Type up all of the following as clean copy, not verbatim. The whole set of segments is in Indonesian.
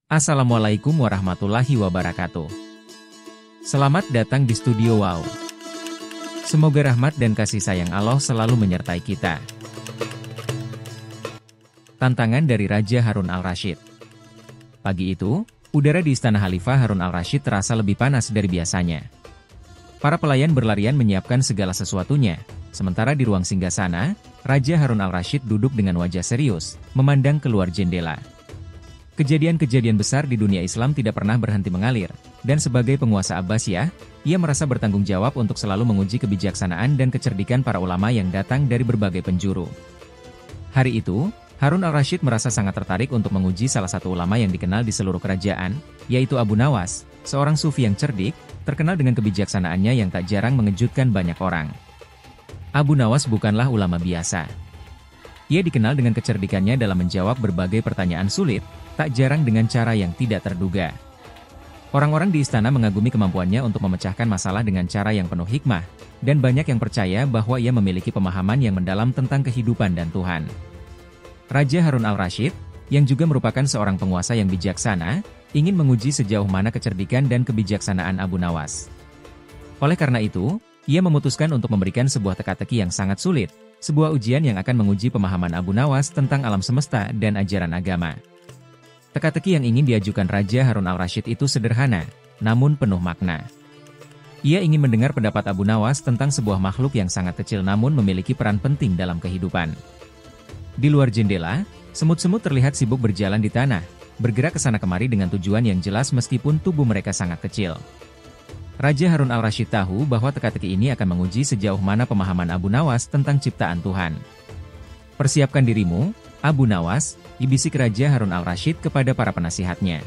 Assalamualaikum warahmatullahi wabarakatuh. Selamat datang di Studio Wow. Semoga rahmat dan kasih sayang Allah selalu menyertai kita. Tantangan dari Raja Harun al-Rasyid. Pagi itu, udara di Istana Khalifah Harun al-Rasyid terasa lebih panas dari biasanya. Para pelayan berlarian menyiapkan segala sesuatunya, sementara di ruang singgasana, Raja Harun al-Rasyid duduk dengan wajah serius, memandang keluar jendela. Kejadian-kejadian besar di dunia Islam tidak pernah berhenti mengalir, dan sebagai penguasa Abbasiyah, ia merasa bertanggung jawab untuk selalu menguji kebijaksanaan dan kecerdikan para ulama yang datang dari berbagai penjuru. Hari itu, Harun al-Rasyid merasa sangat tertarik untuk menguji salah satu ulama yang dikenal di seluruh kerajaan, yaitu Abu Nawas, seorang sufi yang cerdik, terkenal dengan kebijaksanaannya yang tak jarang mengejutkan banyak orang. Abu Nawas bukanlah ulama biasa. Ia dikenal dengan kecerdikannya dalam menjawab berbagai pertanyaan sulit, tak jarang dengan cara yang tidak terduga. Orang-orang di istana mengagumi kemampuannya untuk memecahkan masalah dengan cara yang penuh hikmah, dan banyak yang percaya bahwa ia memiliki pemahaman yang mendalam tentang kehidupan dan Tuhan. Raja Harun al-Rasyid, yang juga merupakan seorang penguasa yang bijaksana, ingin menguji sejauh mana kecerdikan dan kebijaksanaan Abu Nawas. Oleh karena itu, ia memutuskan untuk memberikan sebuah teka-teki yang sangat sulit, sebuah ujian yang akan menguji pemahaman Abu Nawas tentang alam semesta dan ajaran agama. Teka-teki yang ingin diajukan Raja Harun al-Rasyid itu sederhana, namun penuh makna. Ia ingin mendengar pendapat Abu Nawas tentang sebuah makhluk yang sangat kecil namun memiliki peran penting dalam kehidupan. Di luar jendela, semut-semut terlihat sibuk berjalan di tanah, bergerak ke sana kemari dengan tujuan yang jelas meskipun tubuh mereka sangat kecil. Raja Harun al-Rasyid tahu bahwa teka-teki ini akan menguji sejauh mana pemahaman Abu Nawas tentang ciptaan Tuhan. Persiapkan dirimu, Abu Nawas, dibisik Raja Harun al-Rasyid kepada para penasihatnya.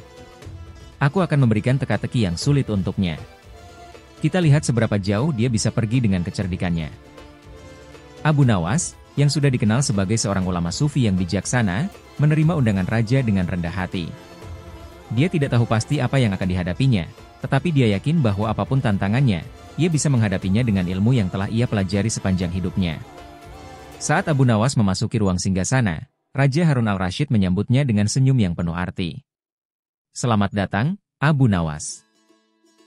Aku akan memberikan teka-teki yang sulit untuknya. Kita lihat seberapa jauh dia bisa pergi dengan kecerdikannya. Abu Nawas, yang sudah dikenal sebagai seorang ulama sufi yang bijaksana, menerima undangan raja dengan rendah hati. Dia tidak tahu pasti apa yang akan dihadapinya, tetapi dia yakin bahwa apapun tantangannya, ia bisa menghadapinya dengan ilmu yang telah ia pelajari sepanjang hidupnya. Saat Abu Nawas memasuki ruang singgasana, Raja Harun al-Rasyid menyambutnya dengan senyum yang penuh arti. Selamat datang, Abu Nawas.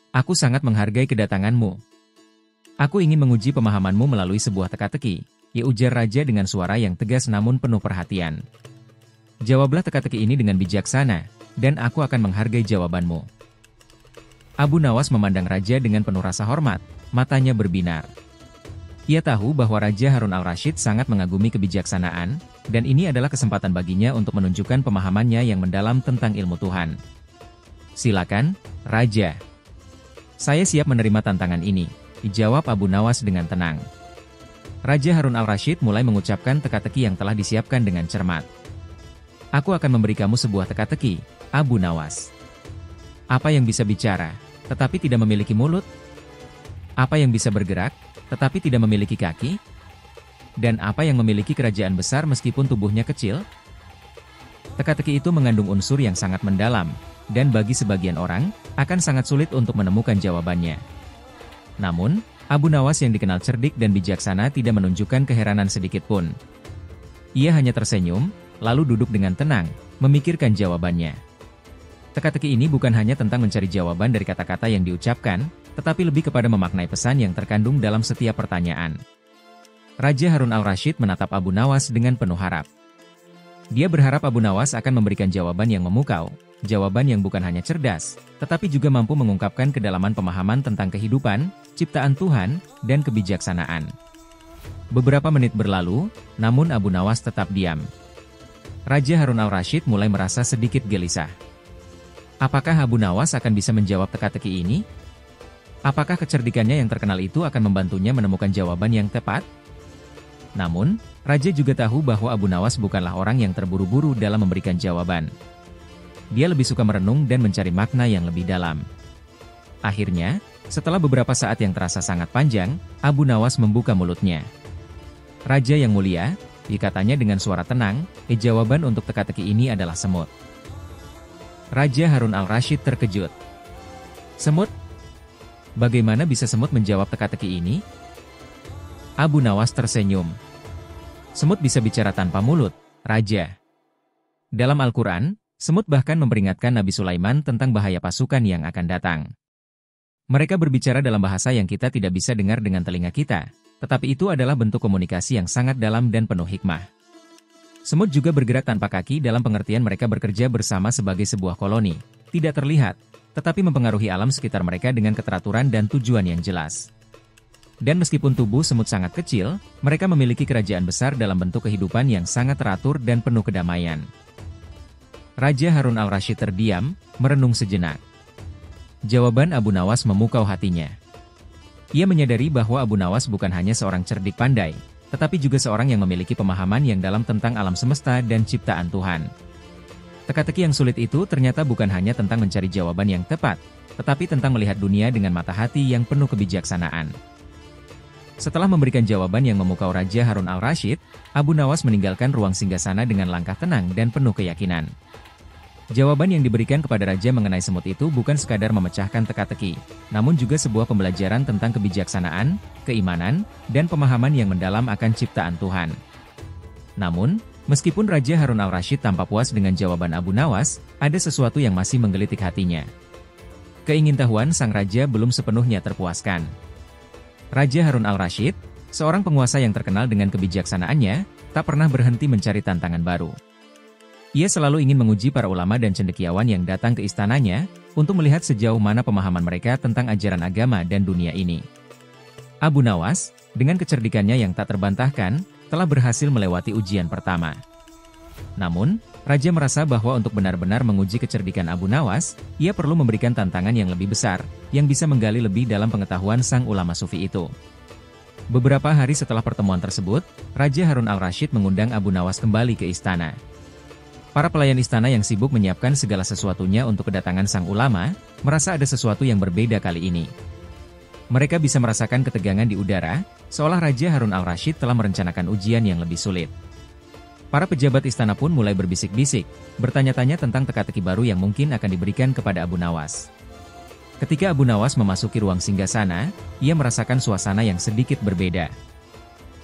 Aku sangat menghargai kedatanganmu. Aku ingin menguji pemahamanmu melalui sebuah teka-teki, ya ujar Raja dengan suara yang tegas namun penuh perhatian. Jawablah teka-teki ini dengan bijaksana, dan aku akan menghargai jawabanmu. Abu Nawas memandang Raja dengan penuh rasa hormat, matanya berbinar. Ia tahu bahwa Raja Harun al-Rasyid sangat mengagumi kebijaksanaan, dan ini adalah kesempatan baginya untuk menunjukkan pemahamannya yang mendalam tentang ilmu Tuhan. Silakan, Raja. Saya siap menerima tantangan ini, dijawab Abu Nawas dengan tenang. Raja Harun al-Rasyid mulai mengucapkan teka-teki yang telah disiapkan dengan cermat. Aku akan memberi kamu sebuah teka-teki, Abu Nawas. Apa yang bisa bicara, tetapi tidak memiliki mulut? Apa yang bisa bergerak, tetapi tidak memiliki kaki? Dan apa yang memiliki kerajaan besar meskipun tubuhnya kecil? Teka-teki itu mengandung unsur yang sangat mendalam, dan bagi sebagian orang, akan sangat sulit untuk menemukan jawabannya. Namun, Abu Nawas yang dikenal cerdik dan bijaksana tidak menunjukkan keheranan sedikit pun. Ia hanya tersenyum, lalu duduk dengan tenang, memikirkan jawabannya. Teka-teki ini bukan hanya tentang mencari jawaban dari kata-kata yang diucapkan, tetapi lebih kepada memaknai pesan yang terkandung dalam setiap pertanyaan. Raja Harun al-Rasyid menatap Abu Nawas dengan penuh harap. Dia berharap Abu Nawas akan memberikan jawaban yang memukau, jawaban yang bukan hanya cerdas, tetapi juga mampu mengungkapkan kedalaman pemahaman tentang kehidupan, ciptaan Tuhan, dan kebijaksanaan. Beberapa menit berlalu, namun Abu Nawas tetap diam. Raja Harun al-Rasyid mulai merasa sedikit gelisah. Apakah Abu Nawas akan bisa menjawab teka-teki ini? Apakah kecerdikannya yang terkenal itu akan membantunya menemukan jawaban yang tepat? Namun, Raja juga tahu bahwa Abu Nawas bukanlah orang yang terburu-buru dalam memberikan jawaban. Dia lebih suka merenung dan mencari makna yang lebih dalam. Akhirnya, setelah beberapa saat yang terasa sangat panjang, Abu Nawas membuka mulutnya. Raja yang mulia, dikatanya dengan suara tenang, jawaban untuk teka-teki ini adalah semut. Raja Harun al-Rasyid terkejut. Semut? Bagaimana bisa semut menjawab teka-teki ini? Abu Nawas tersenyum. Semut bisa bicara tanpa mulut, Raja. Dalam Al-Quran, Semut bahkan memperingatkan Nabi Sulaiman tentang bahaya pasukan yang akan datang. Mereka berbicara dalam bahasa yang kita tidak bisa dengar dengan telinga kita, tetapi itu adalah bentuk komunikasi yang sangat dalam dan penuh hikmah. Semut juga bergerak tanpa kaki dalam pengertian mereka bekerja bersama sebagai sebuah koloni, tidak terlihat, tetapi mempengaruhi alam sekitar mereka dengan keteraturan dan tujuan yang jelas. Dan meskipun tubuh semut sangat kecil, mereka memiliki kerajaan besar dalam bentuk kehidupan yang sangat teratur dan penuh kedamaian. Raja Harun al-Rasyid terdiam, merenung sejenak. Jawaban Abu Nawas memukau hatinya. Ia menyadari bahwa Abu Nawas bukan hanya seorang cerdik pandai, tetapi juga seorang yang memiliki pemahaman yang dalam tentang alam semesta dan ciptaan Tuhan. Teka-teki yang sulit itu ternyata bukan hanya tentang mencari jawaban yang tepat, tetapi tentang melihat dunia dengan mata hati yang penuh kebijaksanaan. Setelah memberikan jawaban yang memukau Raja Harun al-Rasyid, Abu Nawas meninggalkan ruang singgasana dengan langkah tenang dan penuh keyakinan. Jawaban yang diberikan kepada Raja mengenai semut itu bukan sekadar memecahkan teka-teki, namun juga sebuah pembelajaran tentang kebijaksanaan, keimanan, dan pemahaman yang mendalam akan ciptaan Tuhan. Namun, meskipun Raja Harun al-Rasyid tampak puas dengan jawaban Abu Nawas, ada sesuatu yang masih menggelitik hatinya. Keingintahuan sang Raja belum sepenuhnya terpuaskan. Raja Harun al-Rasyid, seorang penguasa yang terkenal dengan kebijaksanaannya, tak pernah berhenti mencari tantangan baru. Ia selalu ingin menguji para ulama dan cendekiawan yang datang ke istananya, untuk melihat sejauh mana pemahaman mereka tentang ajaran agama dan dunia ini. Abu Nawas, dengan kecerdikannya yang tak terbantahkan, telah berhasil melewati ujian pertama. Namun, Raja merasa bahwa untuk benar-benar menguji kecerdikan Abu Nawas, ia perlu memberikan tantangan yang lebih besar, yang bisa menggali lebih dalam pengetahuan sang ulama sufi itu. Beberapa hari setelah pertemuan tersebut, Raja Harun al-Rasyid mengundang Abu Nawas kembali ke istana. Para pelayan istana yang sibuk menyiapkan segala sesuatunya untuk kedatangan sang ulama, merasa ada sesuatu yang berbeda kali ini. Mereka bisa merasakan ketegangan di udara, seolah Raja Harun al-Rasyid telah merencanakan ujian yang lebih sulit. Para pejabat istana pun mulai berbisik-bisik, bertanya-tanya tentang teka-teki baru yang mungkin akan diberikan kepada Abu Nawas. Ketika Abu Nawas memasuki ruang singgasana, ia merasakan suasana yang sedikit berbeda.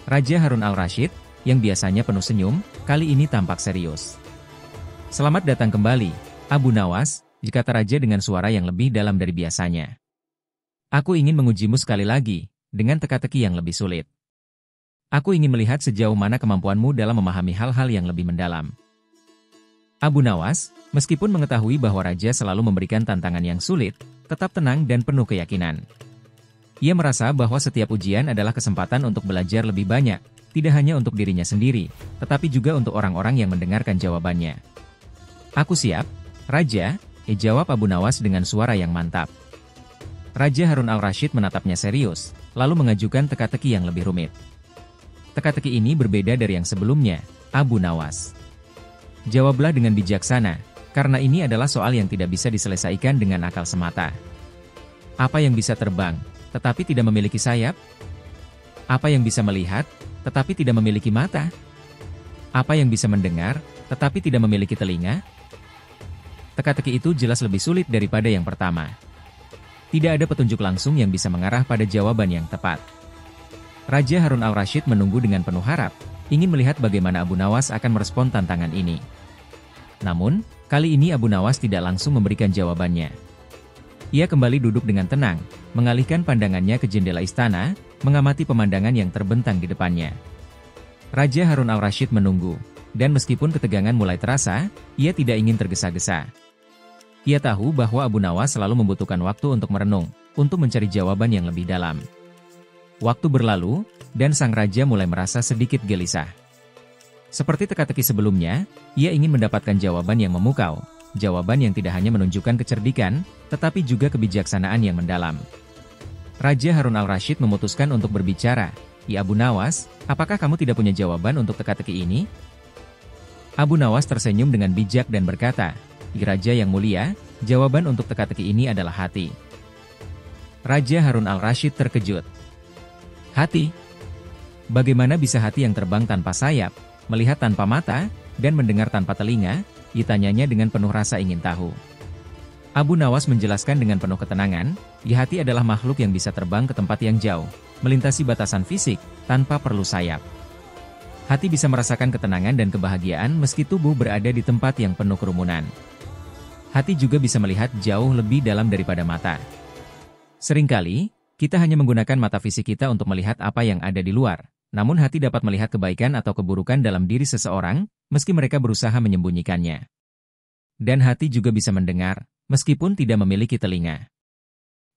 Raja Harun al-Rasyid, yang biasanya penuh senyum, kali ini tampak serius. "Selamat datang kembali, Abu Nawas," kata Raja dengan suara yang lebih dalam dari biasanya. "Aku ingin mengujimu sekali lagi, dengan teka-teki yang lebih sulit. Aku ingin melihat sejauh mana kemampuanmu dalam memahami hal-hal yang lebih mendalam." Abu Nawas, meskipun mengetahui bahwa Raja selalu memberikan tantangan yang sulit, tetap tenang dan penuh keyakinan. Ia merasa bahwa setiap ujian adalah kesempatan untuk belajar lebih banyak, tidak hanya untuk dirinya sendiri, tetapi juga untuk orang-orang yang mendengarkan jawabannya. "Aku siap, Raja," jawab Abu Nawas dengan suara yang mantap. Raja Harun al-Rasyid menatapnya serius, lalu mengajukan teka-teki yang lebih rumit. "Teka-teki ini berbeda dari yang sebelumnya, Abu Nawas. Jawablah dengan bijaksana, karena ini adalah soal yang tidak bisa diselesaikan dengan akal semata. Apa yang bisa terbang, tetapi tidak memiliki sayap? Apa yang bisa melihat, tetapi tidak memiliki mata? Apa yang bisa mendengar, tetapi tidak memiliki telinga?" Teka-teki itu jelas lebih sulit daripada yang pertama. Tidak ada petunjuk langsung yang bisa mengarah pada jawaban yang tepat. Raja Harun al-Rasyid menunggu dengan penuh harap, ingin melihat bagaimana Abu Nawas akan merespon tantangan ini. Namun, kali ini Abu Nawas tidak langsung memberikan jawabannya. Ia kembali duduk dengan tenang, mengalihkan pandangannya ke jendela istana, mengamati pemandangan yang terbentang di depannya. Raja Harun al-Rasyid menunggu, dan meskipun ketegangan mulai terasa, ia tidak ingin tergesa-gesa. Ia tahu bahwa Abu Nawas selalu membutuhkan waktu untuk merenung, untuk mencari jawaban yang lebih dalam. Waktu berlalu, dan sang raja mulai merasa sedikit gelisah. Seperti teka-teki sebelumnya, ia ingin mendapatkan jawaban yang memukau, jawaban yang tidak hanya menunjukkan kecerdikan, tetapi juga kebijaksanaan yang mendalam. Raja Harun al-Rasyid memutuskan untuk berbicara. "Ya Abu Nawas, apakah kamu tidak punya jawaban untuk teka-teki ini?" Abu Nawas tersenyum dengan bijak dan berkata, "Raja yang mulia, jawaban untuk teka-teki ini adalah hati." Raja Harun al-Rasyid terkejut. "Hati? Bagaimana bisa hati yang terbang tanpa sayap, melihat tanpa mata, dan mendengar tanpa telinga?" ditanyanya dengan penuh rasa ingin tahu. Abu Nawas menjelaskan dengan penuh ketenangan, hati adalah makhluk yang bisa terbang ke tempat yang jauh, melintasi batasan fisik, tanpa perlu sayap. Hati bisa merasakan ketenangan dan kebahagiaan meski tubuh berada di tempat yang penuh kerumunan. Hati juga bisa melihat jauh lebih dalam daripada mata. Seringkali, kita hanya menggunakan mata fisik kita untuk melihat apa yang ada di luar. Namun hati dapat melihat kebaikan atau keburukan dalam diri seseorang, meski mereka berusaha menyembunyikannya. Dan hati juga bisa mendengar, meskipun tidak memiliki telinga.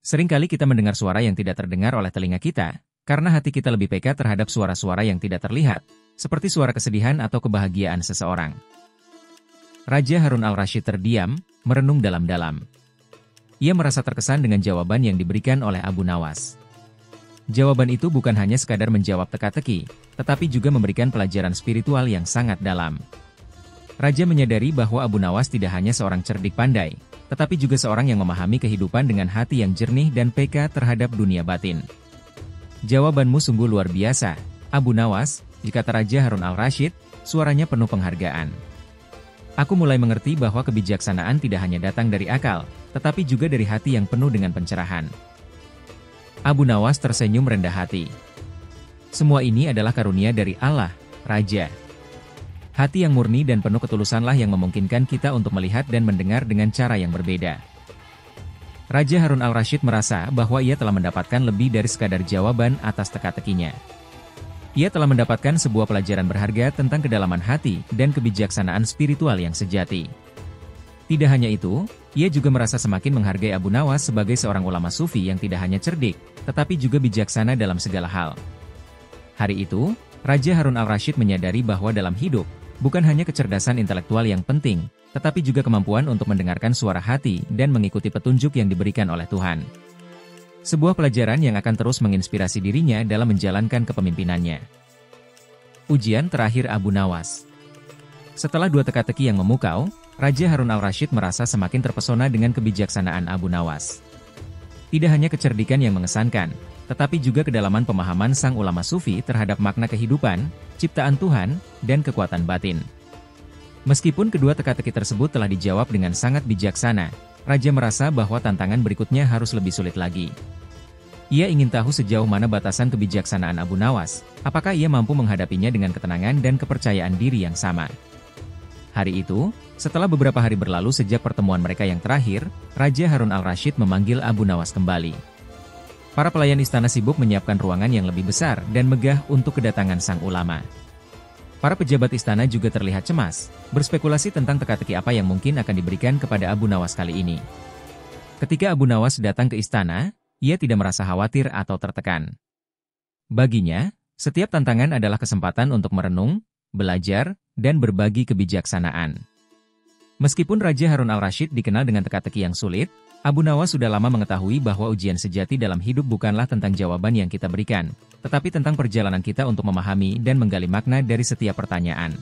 Seringkali kita mendengar suara yang tidak terdengar oleh telinga kita, karena hati kita lebih peka terhadap suara-suara yang tidak terlihat, seperti suara kesedihan atau kebahagiaan seseorang. Raja Harun al-Rasyid terdiam, merenung dalam-dalam. Ia merasa terkesan dengan jawaban yang diberikan oleh Abu Nawas. Jawaban itu bukan hanya sekadar menjawab teka-teki, tetapi juga memberikan pelajaran spiritual yang sangat dalam. Raja menyadari bahwa Abu Nawas tidak hanya seorang cerdik pandai, tetapi juga seorang yang memahami kehidupan dengan hati yang jernih dan peka terhadap dunia batin. Jawabanmu sungguh luar biasa, Abu Nawas, kata Raja Harun al-Rasyid, suaranya penuh penghargaan. Aku mulai mengerti bahwa kebijaksanaan tidak hanya datang dari akal, tetapi juga dari hati yang penuh dengan pencerahan. Abu Nawas tersenyum rendah hati. Semua ini adalah karunia dari Allah, Raja. Hati yang murni dan penuh ketulusanlah yang memungkinkan kita untuk melihat dan mendengar dengan cara yang berbeda. Raja Harun al-Rasyid merasa bahwa ia telah mendapatkan lebih dari sekadar jawaban atas teka-tekinya. Ia telah mendapatkan sebuah pelajaran berharga tentang kedalaman hati dan kebijaksanaan spiritual yang sejati. Tidak hanya itu, ia juga merasa semakin menghargai Abu Nawas sebagai seorang ulama sufi yang tidak hanya cerdik, tetapi juga bijaksana dalam segala hal. Hari itu, Raja Harun al-Rasyid menyadari bahwa dalam hidup, bukan hanya kecerdasan intelektual yang penting, tetapi juga kemampuan untuk mendengarkan suara hati dan mengikuti petunjuk yang diberikan oleh Tuhan. Sebuah pelajaran yang akan terus menginspirasi dirinya dalam menjalankan kepemimpinannya. Ujian terakhir Abu Nawas. Setelah 2 teka-teki yang memukau, Raja Harun al-Rasyid merasa semakin terpesona dengan kebijaksanaan Abu Nawas. Tidak hanya kecerdikan yang mengesankan, tetapi juga kedalaman pemahaman sang ulama sufi terhadap makna kehidupan, ciptaan Tuhan, dan kekuatan batin. Meskipun kedua teka-teki tersebut telah dijawab dengan sangat bijaksana, Raja merasa bahwa tantangan berikutnya harus lebih sulit lagi. Ia ingin tahu sejauh mana batasan kebijaksanaan Abu Nawas, apakah ia mampu menghadapinya dengan ketenangan dan kepercayaan diri yang sama. Hari itu, setelah beberapa hari berlalu sejak pertemuan mereka yang terakhir, Raja Harun al-Rasyid memanggil Abu Nawas kembali. Para pelayan istana sibuk menyiapkan ruangan yang lebih besar dan megah untuk kedatangan sang ulama. Para pejabat istana juga terlihat cemas, berspekulasi tentang teka-teki apa yang mungkin akan diberikan kepada Abu Nawas kali ini. Ketika Abu Nawas datang ke istana, ia tidak merasa khawatir atau tertekan. Baginya, setiap tantangan adalah kesempatan untuk merenung, belajar, dan berbagi kebijaksanaan. Meskipun Raja Harun al-Rasyid dikenal dengan teka-teki yang sulit, Abu Nawas sudah lama mengetahui bahwa ujian sejati dalam hidup bukanlah tentang jawaban yang kita berikan, tetapi tentang perjalanan kita untuk memahami dan menggali makna dari setiap pertanyaan.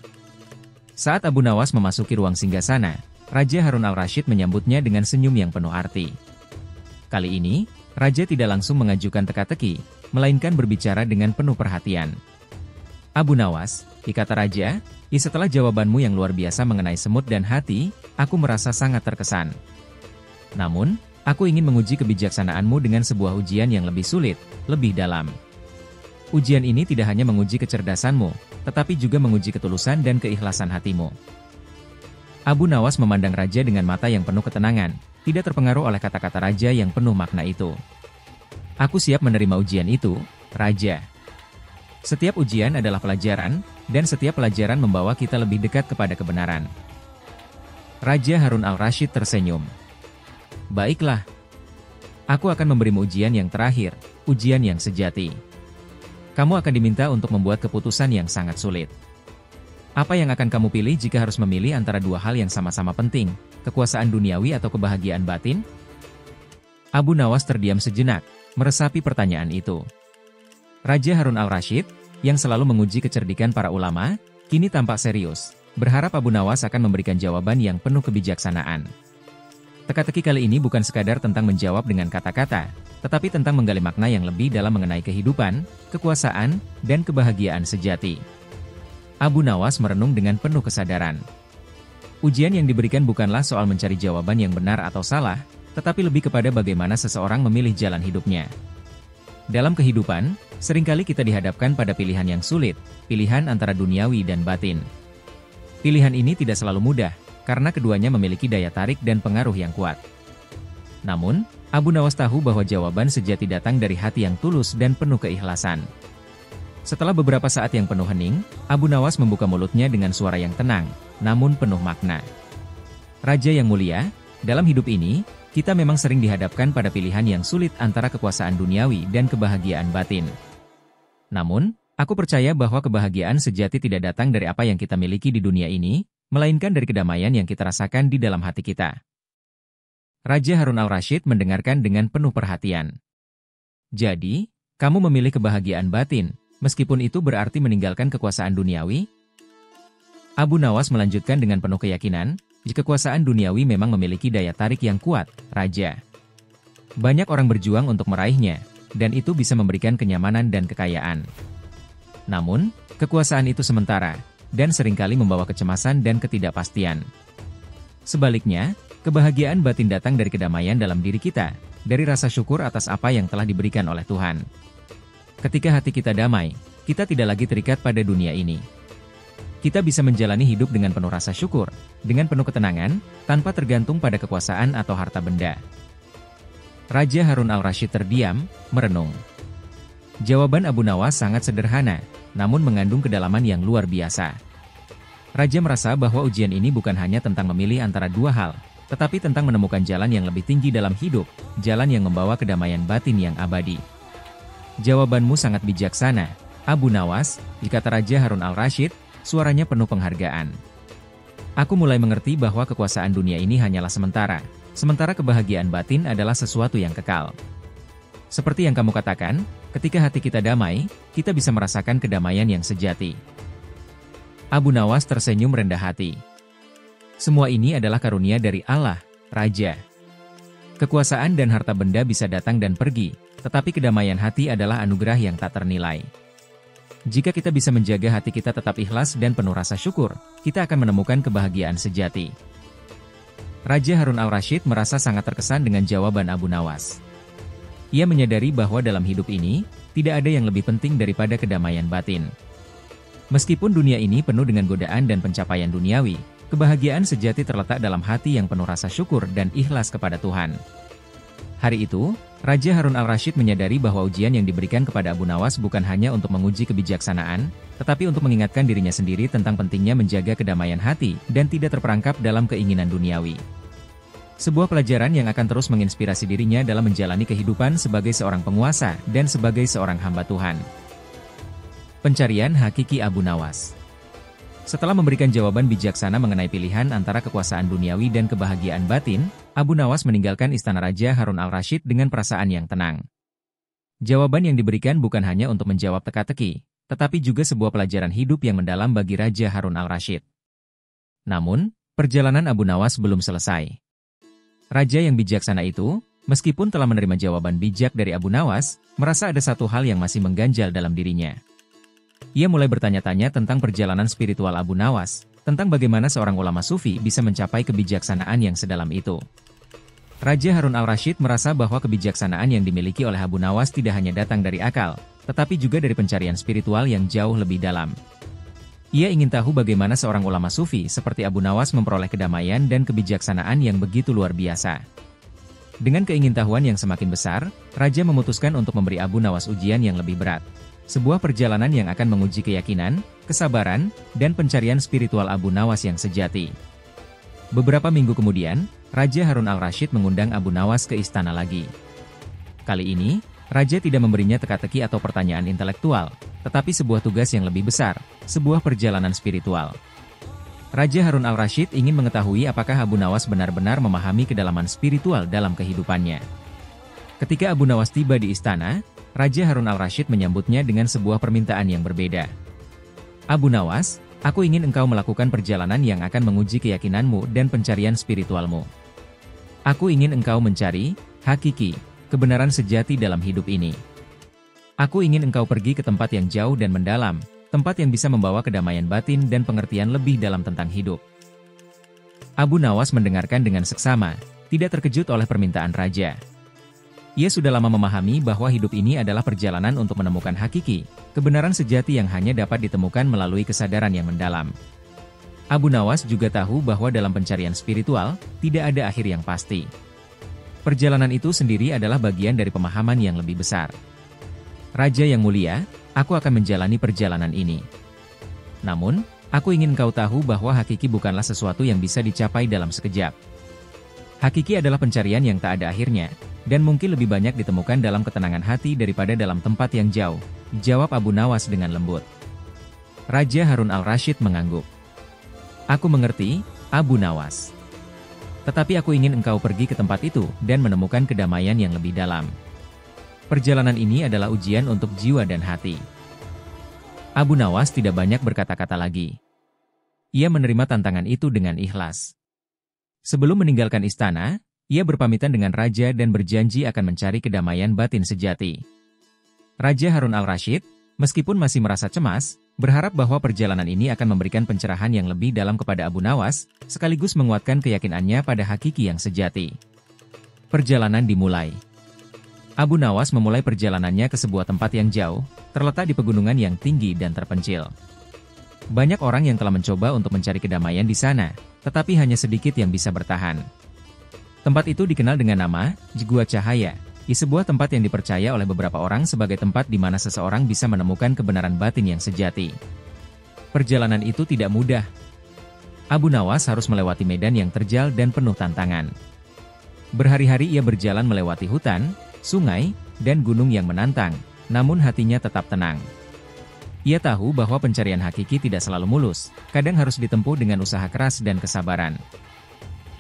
Saat Abu Nawas memasuki ruang singgasana, Raja Harun al-Rasyid menyambutnya dengan senyum yang penuh arti. Kali ini, Raja tidak langsung mengajukan teka-teki, melainkan berbicara dengan penuh perhatian. Abu Nawas, kata Raja, setelah jawabanmu yang luar biasa mengenai semut dan hati, aku merasa sangat terkesan. Namun, aku ingin menguji kebijaksanaanmu dengan sebuah ujian yang lebih sulit, lebih dalam. Ujian ini tidak hanya menguji kecerdasanmu, tetapi juga menguji ketulusan dan keikhlasan hatimu. Abu Nawas memandang Raja dengan mata yang penuh ketenangan, tidak terpengaruh oleh kata-kata Raja yang penuh makna itu. Aku siap menerima ujian itu, Raja. Setiap ujian adalah pelajaran, dan setiap pelajaran membawa kita lebih dekat kepada kebenaran. Raja Harun al-Rasyid tersenyum. Baiklah. Aku akan memberimu ujian yang terakhir, ujian yang sejati. Kamu akan diminta untuk membuat keputusan yang sangat sulit. Apa yang akan kamu pilih jika harus memilih antara 2 hal yang sama-sama penting, kekuasaan duniawi atau kebahagiaan batin? Abu Nawas terdiam sejenak, meresapi pertanyaan itu. Raja Harun al-Rasyid, yang selalu menguji kecerdikan para ulama, kini tampak serius, berharap Abu Nawas akan memberikan jawaban yang penuh kebijaksanaan. Teka-teki kali ini bukan sekadar tentang menjawab dengan kata-kata, tetapi tentang menggali makna yang lebih dalam mengenai kehidupan, kekuasaan, dan kebahagiaan sejati. Abu Nawas merenung dengan penuh kesadaran. Ujian yang diberikan bukanlah soal mencari jawaban yang benar atau salah, tetapi lebih kepada bagaimana seseorang memilih jalan hidupnya. Dalam kehidupan, seringkali kita dihadapkan pada pilihan yang sulit, pilihan antara duniawi dan batin. Pilihan ini tidak selalu mudah, karena keduanya memiliki daya tarik dan pengaruh yang kuat. Namun, Abu Nawas tahu bahwa jawaban sejati datang dari hati yang tulus dan penuh keikhlasan. Setelah beberapa saat yang penuh hening, Abu Nawas membuka mulutnya dengan suara yang tenang, namun penuh makna. Raja yang mulia, dalam hidup ini, kita memang sering dihadapkan pada pilihan yang sulit antara kekuasaan duniawi dan kebahagiaan batin. Namun, aku percaya bahwa kebahagiaan sejati tidak datang dari apa yang kita miliki di dunia ini, melainkan dari kedamaian yang kita rasakan di dalam hati kita. Raja Harun al-Rasyid mendengarkan dengan penuh perhatian. Jadi, kamu memilih kebahagiaan batin, meskipun itu berarti meninggalkan kekuasaan duniawi? Abu Nawas melanjutkan dengan penuh keyakinan, jika kekuasaan duniawi memang memiliki daya tarik yang kuat, Raja. Banyak orang berjuang untuk meraihnya, dan itu bisa memberikan kenyamanan dan kekayaan. Namun, kekuasaan itu sementara, dan seringkali membawa kecemasan dan ketidakpastian. Sebaliknya, kebahagiaan batin datang dari kedamaian dalam diri kita, dari rasa syukur atas apa yang telah diberikan oleh Tuhan. Ketika hati kita damai, kita tidak lagi terikat pada dunia ini. Kita bisa menjalani hidup dengan penuh rasa syukur, dengan penuh ketenangan, tanpa tergantung pada kekuasaan atau harta benda. Raja Harun al-Rasyid terdiam, merenung. Jawaban Abu Nawas sangat sederhana, namun mengandung kedalaman yang luar biasa. Raja merasa bahwa ujian ini bukan hanya tentang memilih antara dua hal, tetapi tentang menemukan jalan yang lebih tinggi dalam hidup, jalan yang membawa kedamaian batin yang abadi. Jawabanmu sangat bijaksana, Abu Nawas, dikata Raja Harun al-Rasyid, suaranya penuh penghargaan. Aku mulai mengerti bahwa kekuasaan dunia ini hanyalah sementara kebahagiaan batin adalah sesuatu yang kekal. Seperti yang kamu katakan, ketika hati kita damai, kita bisa merasakan kedamaian yang sejati. Abu Nawas tersenyum rendah hati. Semua ini adalah karunia dari Allah, Raja. Kekuasaan dan harta benda bisa datang dan pergi, tetapi kedamaian hati adalah anugerah yang tak ternilai. Jika kita bisa menjaga hati kita tetap ikhlas dan penuh rasa syukur, kita akan menemukan kebahagiaan sejati. Raja Harun al-Rasyid merasa sangat terkesan dengan jawaban Abu Nawas. Ia menyadari bahwa dalam hidup ini, tidak ada yang lebih penting daripada kedamaian batin. Meskipun dunia ini penuh dengan godaan dan pencapaian duniawi, kebahagiaan sejati terletak dalam hati yang penuh rasa syukur dan ikhlas kepada Tuhan. Hari itu, Raja Harun al-Rasyid menyadari bahwa ujian yang diberikan kepada Abu Nawas bukan hanya untuk menguji kebijaksanaan, tetapi untuk mengingatkan dirinya sendiri tentang pentingnya menjaga kedamaian hati dan tidak terperangkap dalam keinginan duniawi. Sebuah pelajaran yang akan terus menginspirasi dirinya dalam menjalani kehidupan sebagai seorang penguasa dan sebagai seorang hamba Tuhan. Pencarian hakiki Abu Nawas. Setelah memberikan jawaban bijaksana mengenai pilihan antara kekuasaan duniawi dan kebahagiaan batin, Abu Nawas meninggalkan istana Raja Harun al-Rasyid dengan perasaan yang tenang. Jawaban yang diberikan bukan hanya untuk menjawab teka-teki, tetapi juga sebuah pelajaran hidup yang mendalam bagi Raja Harun al-Rasyid. Namun, perjalanan Abu Nawas belum selesai. Raja yang bijaksana itu, meskipun telah menerima jawaban bijak dari Abu Nawas, merasa ada satu hal yang masih mengganjal dalam dirinya. Ia mulai bertanya-tanya tentang perjalanan spiritual Abu Nawas, tentang bagaimana seorang ulama sufi bisa mencapai kebijaksanaan yang sedalam itu. Raja Harun al-Rasyid merasa bahwa kebijaksanaan yang dimiliki oleh Abu Nawas tidak hanya datang dari akal, tetapi juga dari pencarian spiritual yang jauh lebih dalam. Ia ingin tahu bagaimana seorang ulama sufi seperti Abu Nawas memperoleh kedamaian dan kebijaksanaan yang begitu luar biasa. Dengan keingintahuan yang semakin besar, Raja memutuskan untuk memberi Abu Nawas ujian yang lebih berat. Sebuah perjalanan yang akan menguji keyakinan, kesabaran, dan pencarian spiritual Abu Nawas yang sejati. Beberapa minggu kemudian, Raja Harun al-Rasyid mengundang Abu Nawas ke istana lagi. Kali ini, Raja tidak memberinya teka-teki atau pertanyaan intelektual, tetapi sebuah tugas yang lebih besar, sebuah perjalanan spiritual. Raja Harun al-Rasyid ingin mengetahui apakah Abu Nawas benar-benar memahami kedalaman spiritual dalam kehidupannya. Ketika Abu Nawas tiba di istana, Raja Harun al-Rasyid menyambutnya dengan sebuah permintaan yang berbeda. Abu Nawas, aku ingin engkau melakukan perjalanan yang akan menguji keyakinanmu dan pencarian spiritualmu. Aku ingin engkau mencari, hakiki, kebenaran sejati dalam hidup ini. Aku ingin engkau pergi ke tempat yang jauh dan mendalam, tempat yang bisa membawa kedamaian batin dan pengertian lebih dalam tentang hidup. Abu Nawas mendengarkan dengan seksama, tidak terkejut oleh permintaan Raja. Ia sudah lama memahami bahwa hidup ini adalah perjalanan untuk menemukan hakiki, kebenaran sejati yang hanya dapat ditemukan melalui kesadaran yang mendalam. Abu Nawas juga tahu bahwa dalam pencarian spiritual, tidak ada akhir yang pasti. Perjalanan itu sendiri adalah bagian dari pemahaman yang lebih besar. Raja yang mulia, aku akan menjalani perjalanan ini. Namun, aku ingin kau tahu bahwa hakiki bukanlah sesuatu yang bisa dicapai dalam sekejap. Hakiki adalah pencarian yang tak ada akhirnya, dan mungkin lebih banyak ditemukan dalam ketenangan hati daripada dalam tempat yang jauh, jawab Abu Nawas dengan lembut. Raja Harun al-Rasyid mengangguk. Aku mengerti, Abu Nawas. Tetapi aku ingin engkau pergi ke tempat itu dan menemukan kedamaian yang lebih dalam. Perjalanan ini adalah ujian untuk jiwa dan hati. Abu Nawas tidak banyak berkata-kata lagi. Ia menerima tantangan itu dengan ikhlas. Sebelum meninggalkan istana, ia berpamitan dengan raja dan berjanji akan mencari kedamaian batin sejati. Raja Harun al-Rasyid, meskipun masih merasa cemas, berharap bahwa perjalanan ini akan memberikan pencerahan yang lebih dalam kepada Abu Nawas, sekaligus menguatkan keyakinannya pada hakiki yang sejati. Perjalanan dimulai. Abu Nawas memulai perjalanannya ke sebuah tempat yang jauh, terletak di pegunungan yang tinggi dan terpencil. Banyak orang yang telah mencoba untuk mencari kedamaian di sana, tetapi hanya sedikit yang bisa bertahan. Tempat itu dikenal dengan nama Gua Cahaya, di sebuah tempat yang dipercaya oleh beberapa orang sebagai tempat di mana seseorang bisa menemukan kebenaran batin yang sejati. Perjalanan itu tidak mudah. Abu Nawas harus melewati medan yang terjal dan penuh tantangan. Berhari-hari ia berjalan melewati hutan, sungai, dan gunung yang menantang, namun hatinya tetap tenang. Ia tahu bahwa pencarian hakiki tidak selalu mulus, kadang harus ditempuh dengan usaha keras dan kesabaran.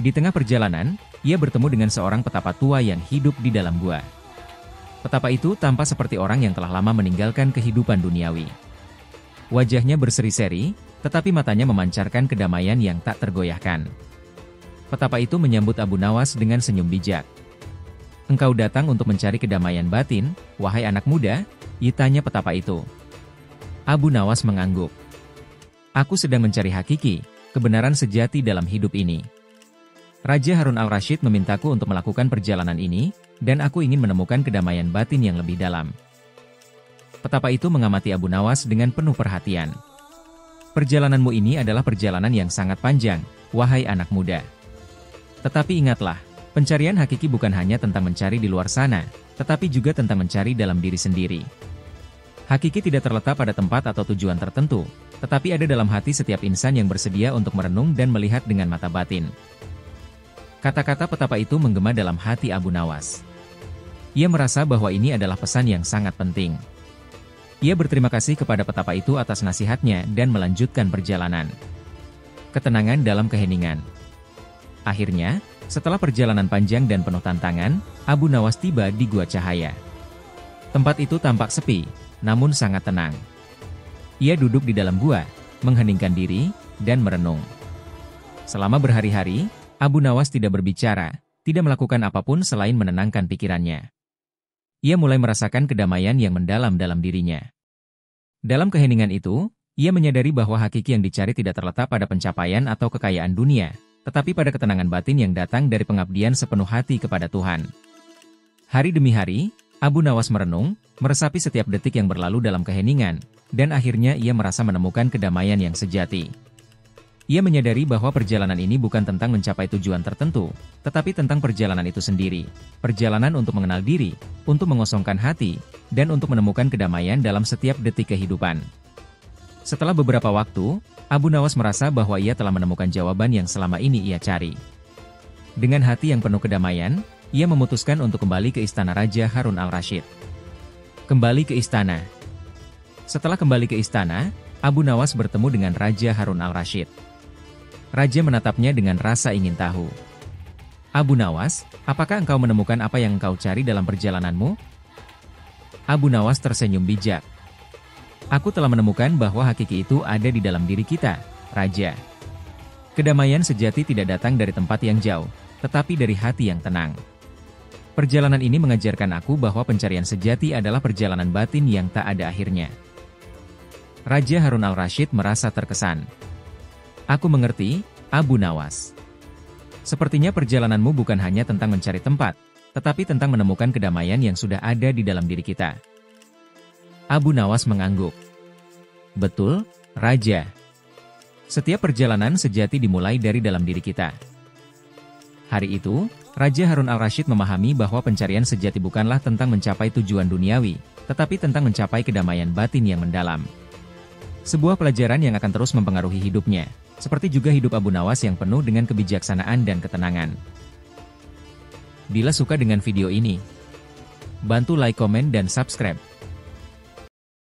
Di tengah perjalanan, ia bertemu dengan seorang petapa tua yang hidup di dalam gua. Petapa itu tampak seperti orang yang telah lama meninggalkan kehidupan duniawi. Wajahnya berseri-seri, tetapi matanya memancarkan kedamaian yang tak tergoyahkan. Petapa itu menyambut Abu Nawas dengan senyum bijak. Engkau datang untuk mencari kedamaian batin, wahai anak muda? Tanya petapa itu. Abu Nawas mengangguk. Aku sedang mencari hakiki, kebenaran sejati dalam hidup ini. Raja Harun al-Rasyid memintaku untuk melakukan perjalanan ini, dan aku ingin menemukan kedamaian batin yang lebih dalam. Petapa itu mengamati Abu Nawas dengan penuh perhatian. Perjalananmu ini adalah perjalanan yang sangat panjang, wahai anak muda. Tetapi ingatlah, pencarian hakiki bukan hanya tentang mencari di luar sana, tetapi juga tentang mencari dalam diri sendiri. Hakiki tidak terletak pada tempat atau tujuan tertentu, tetapi ada dalam hati setiap insan yang bersedia untuk merenung dan melihat dengan mata batin. Kata-kata petapa itu menggema dalam hati Abu Nawas. Ia merasa bahwa ini adalah pesan yang sangat penting. Ia berterima kasih kepada petapa itu atas nasihatnya dan melanjutkan perjalanan. Ketenangan dalam keheningan. Akhirnya, setelah perjalanan panjang dan penuh tantangan, Abu Nawas tiba di Gua Cahaya. Tempat itu tampak sepi, namun sangat tenang. Ia duduk di dalam gua, mengheningkan diri, dan merenung. Selama berhari-hari, Abu Nawas tidak berbicara, tidak melakukan apapun selain menenangkan pikirannya. Ia mulai merasakan kedamaian yang mendalam dalam dirinya. Dalam keheningan itu, ia menyadari bahwa hakiki yang dicari tidak terletak pada pencapaian atau kekayaan dunia, tetapi pada ketenangan batin yang datang dari pengabdian sepenuh hati kepada Tuhan. Hari demi hari, Abu Nawas merenung, meresapi setiap detik yang berlalu dalam keheningan, dan akhirnya ia merasa menemukan kedamaian yang sejati. Ia menyadari bahwa perjalanan ini bukan tentang mencapai tujuan tertentu, tetapi tentang perjalanan itu sendiri. Perjalanan untuk mengenal diri, untuk mengosongkan hati, dan untuk menemukan kedamaian dalam setiap detik kehidupan. Setelah beberapa waktu, Abu Nawas merasa bahwa ia telah menemukan jawaban yang selama ini ia cari. Dengan hati yang penuh kedamaian, ia memutuskan untuk kembali ke istana Raja Harun al-Rasyid. Kembali ke istana. Setelah kembali ke istana, Abu Nawas bertemu dengan Raja Harun al-Rasyid. Raja menatapnya dengan rasa ingin tahu. Abu Nawas, apakah engkau menemukan apa yang engkau cari dalam perjalananmu? Abu Nawas tersenyum bijak. Aku telah menemukan bahwa hakiki itu ada di dalam diri kita, Raja. Kedamaian sejati tidak datang dari tempat yang jauh, tetapi dari hati yang tenang. Perjalanan ini mengajarkan aku bahwa pencarian sejati adalah perjalanan batin yang tak ada akhirnya. Raja Harun al-Rasyid merasa terkesan. Aku mengerti, Abu Nawas. Sepertinya perjalananmu bukan hanya tentang mencari tempat, tetapi tentang menemukan kedamaian yang sudah ada di dalam diri kita. Abu Nawas mengangguk. Betul, Raja. Setiap perjalanan sejati dimulai dari dalam diri kita. Hari itu, Raja Harun al-Rasyid memahami bahwa pencarian sejati bukanlah tentang mencapai tujuan duniawi, tetapi tentang mencapai kedamaian batin yang mendalam. Sebuah pelajaran yang akan terus mempengaruhi hidupnya, seperti juga hidup Abu Nawas yang penuh dengan kebijaksanaan dan ketenangan. Bila suka dengan video ini, bantu like, komen, dan subscribe.